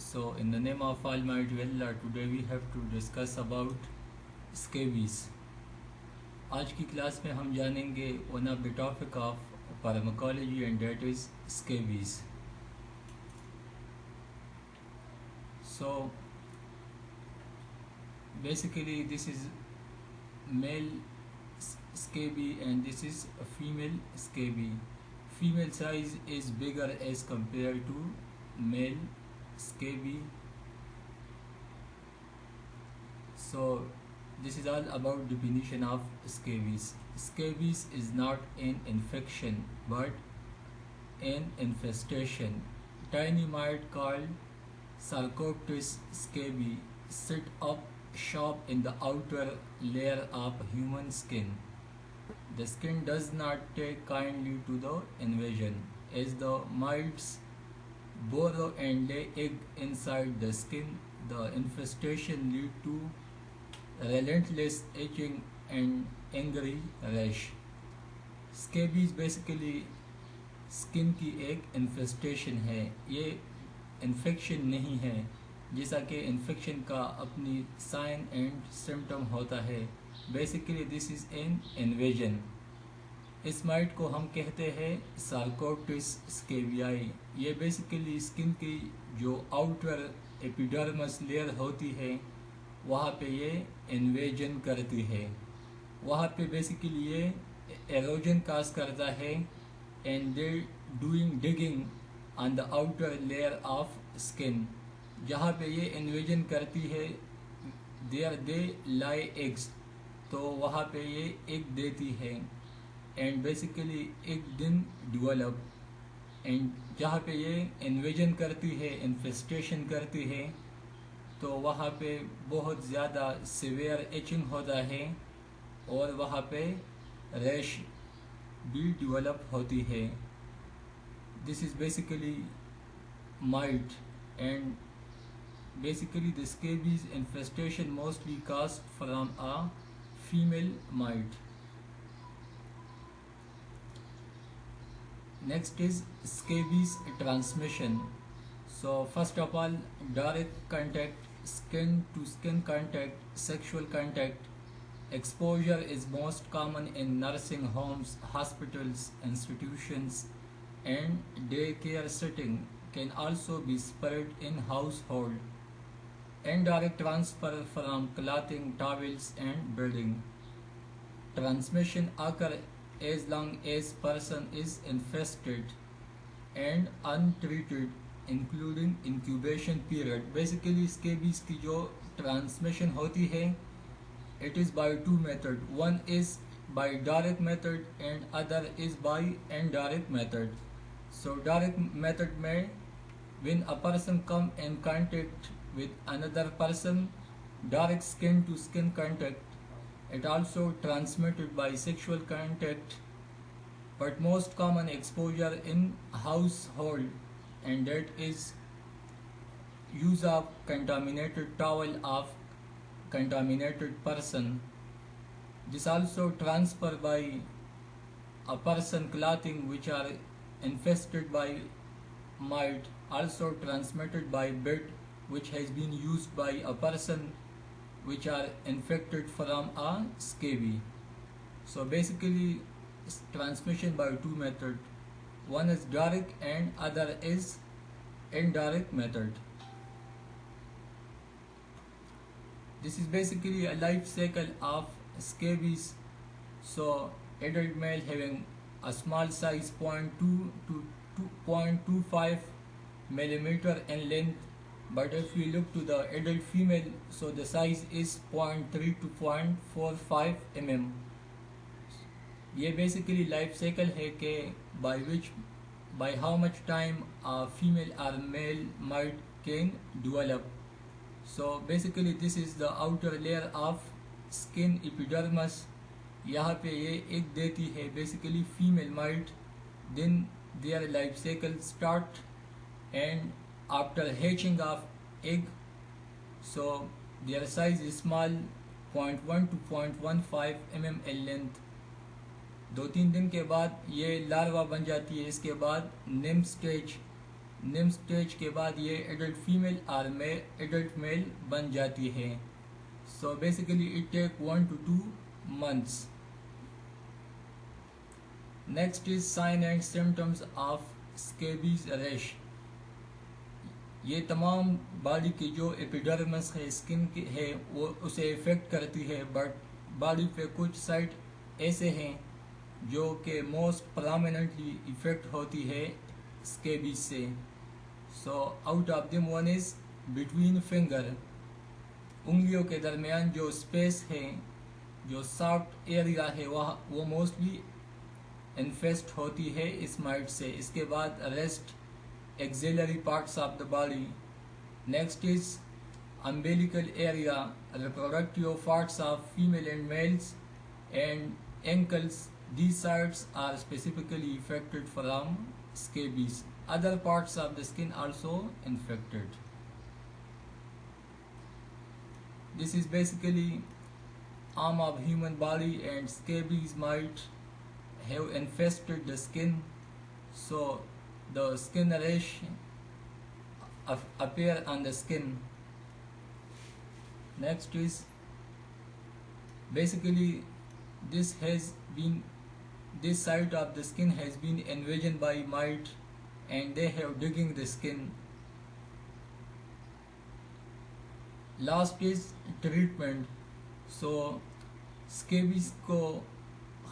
So, in the name of Almighty Allah, today we have to discuss about scabies. आज की class में हम जानेंगे one of the topic of pharmacology and that is scabies. So, basically this is male scabie and this is a female scabie. Female size is bigger as compared to male scabie. So this is all about definition of scabies. Scabies is not an infection but an infestation. Tiny mite called Sarcoptes scabies sit up shop in the outer layer of human skin. The skin does not take kindly to the invasion, as the mites burrow and lay egg inside the skin. The infestation lead to relentless itching and angry rash. Scabies basically skin की एक infestation है, ये infection नहीं है, जैसा कि infection का अपनी साइन एंड सिम्टम होता है. Basically this is an invasion. इस माइट को हम कहते हैं सार्कोप्टिस स्केबियाई. ये बेसिकली स्किन की जो आउटर एपिडर्मस लेयर होती है वहाँ पे ये इन्वेजन करती है. वहाँ पे बेसिकली ये एरोजन काज करता है and they doing digging on the outer layer of skin. जहाँ पे ये इन्वेजन करती है देयर दे लाई एग्स, तो वहाँ पे ये एग देती है एंड बेसिकली एग दिन डेवलप. एंड जहाँ पे ये इन्वेजन करती है, इन्फेस्टेशन करती है, तो वहाँ पे बहुत ज़्यादा सीवियर इचिंग होता है और वहाँ पे रैश भी डेवलप होती है. This is basically might and basically the scabies infestation mostly caused from a female mite. Next is scabies transmission. So first of all, direct contact, skin to skin contact, sexual contact. Exposure is most common in nursing homes, hospitals, institutions and daycare setting. Can also be spread in household. Indirect transfer from clothing, towels and bedding. Transmission occur as long as person is infested and untreated, including incubation period. Basically scabies की जो transmission होती है it is by two method. One is by direct method and other is by indirect method. So direct method में when a person come in contact with another person, direct skin to skin contact, it also transmitted by sexual contact, but most common exposure in household and that is use of contaminated towel of contaminated person. This also transfer by a person clothing which are infested by mite, also transmitted by bed which has been used by a person which are infected from a scabie. So basically transmission by two method. One is direct and other is indirect method. This is basically a life cycle of scabies. So adult male having a small size 0.2 to 2.25 millimeter in length. But if we look to the adult female, so the size is 0.3 to 0.45 mm. ये basically life cycle है कि by how much time a female or male mite can develop. So basically this is the outer layer of skin epidermis. यहाँ पे ये egg देती है basically female mite. Then their life cycle start and after hatching of egg, so their size is small 0.1 to 0.15 mm in length. 2-3 दिन के बाद ये larva बन जाती है. इसके बाद निम्फ स्टेज निम्न स्टेज के बाद ये एडल्ट फीमेल और एडल्ट मेल बन जाती है. So basically it take 1 to 2 months. Next is sign and symptoms of scabies rash. ये तमाम बॉडी की जो एपिडर्मिस है, स्किन की है, वो उसे इफेक्ट करती है. बट बॉडी पे कुछ साइट ऐसे हैं जो कि मोस्ट प्रोमिनेंटली इफेक्ट होती है स्केबीज से. So out of them one is between finger. उंगलियों के दरमियान जो स्पेस है, जो सॉफ्ट एरिया है, वो मोस्टली इन्फेस्ट होती है इस माइट से. इसके बाद rest axillary parts of the body. Next is umbilical area, reproductive parts of female and mails and ankles. These sites are specifically affected from scabies. Other parts of the skin also infected. This is basically arm of human body, and scabies might have infested the skin, so the skin rash appear on the skin. Next is basically this side of the skin has been invasion by mite, and they have digging the skin. Last is treatment. So scabies को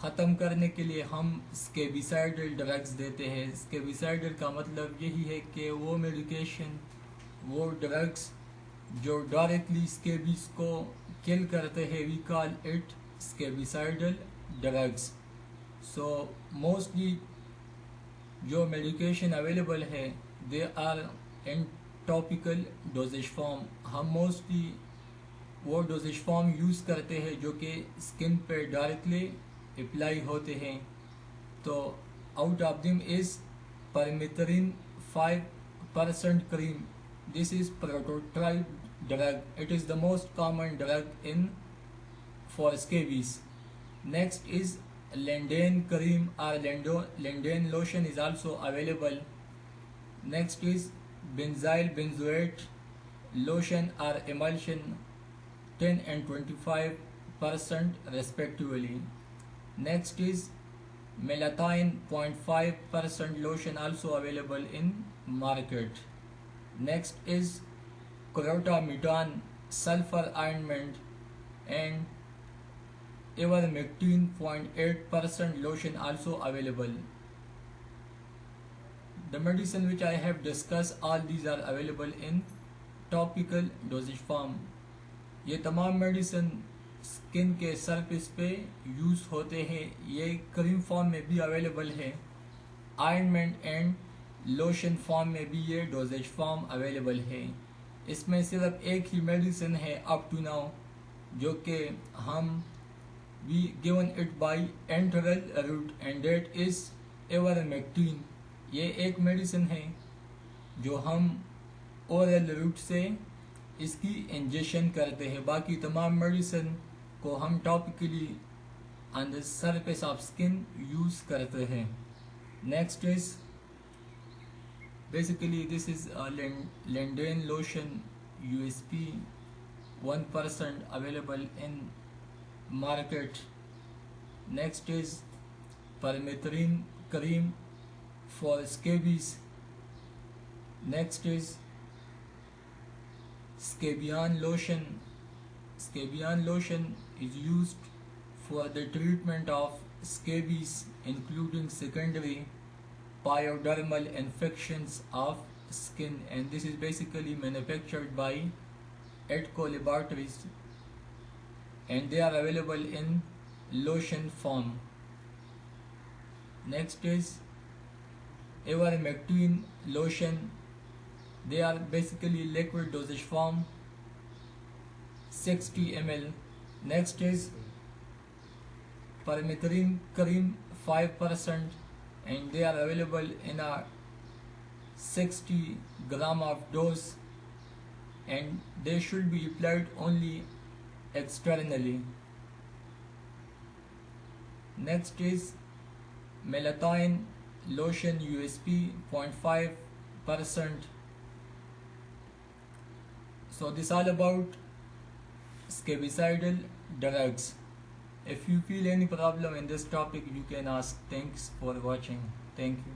ख़त्म करने के लिए हम स्केबिसाइडल drugs देते हैं. स्केबिसाइडल का मतलब यही है कि वो मेडिकेशन, वो ड्रग्स जो डायरेक्टली स्केबीज को किल करते हैं, we call it scabicidal drugs. So mostly जो मेडिकेशन अवेलेबल है, they are in topical dosages form. हम मोस्टली वो डोजेज फॉर्म यूज़ करते हैं जो कि स्किन पे डायरेक्टली अप्लाई होते हैं. तो out of them is permethrin 5% cream. This is prototype drug. It is the most common drug in for scabies. Next is Lendane cream or Lendane lotion is also available. Next is benzyl benzoate lotion or emulsion, 10 and 25% respectively. Next is Melatonin 0.5% lotion also available in market. Next is Clotamidon sulfur ointment and ivermectin 0.8% lotion also available. The medicine which I have discussed, all these are available in topical dosage form. ये तमाम medicine skin के surface पे use होते हैं. ये cream form में भी available है. ऑइंटमेंट एंड लोशन फॉर्म में भी ये डोजेज फॉर्म अवेलेबल है. इसमें सिर्फ एक ही मेडिसिन है अप टू नाउ, जो कि हम we given it by enteral route, and that is ivermectin. ये एक मेडिसिन है जो हम ओरल रूट से इसकी इंजेक्शन करते हैं. बाकी तमाम मेडिसिन को हम topically on the surface of skin use करते हैं. Next is basically this is a Lendane lotion USP 1% available in market. Next is permethrin cream for scabies. Next is Scabion lotion. Scabion lotion is used for the treatment of scabies, including secondary pyodermal infections of skin, and this is basically manufactured by Edco Laboratories, and they are available in lotion form. Next is ivermectin lotion. They are basically liquid dosage form, 60 ml. Next is permethrin cream 5%, and they are available in a 60 gram of dose, and they should be applied only externally. Next is Melatonin lotion USP percent. So this all about scabicidal drugs. If you feel any problem in this topic, you can ask. Thanks for watching. Thank you.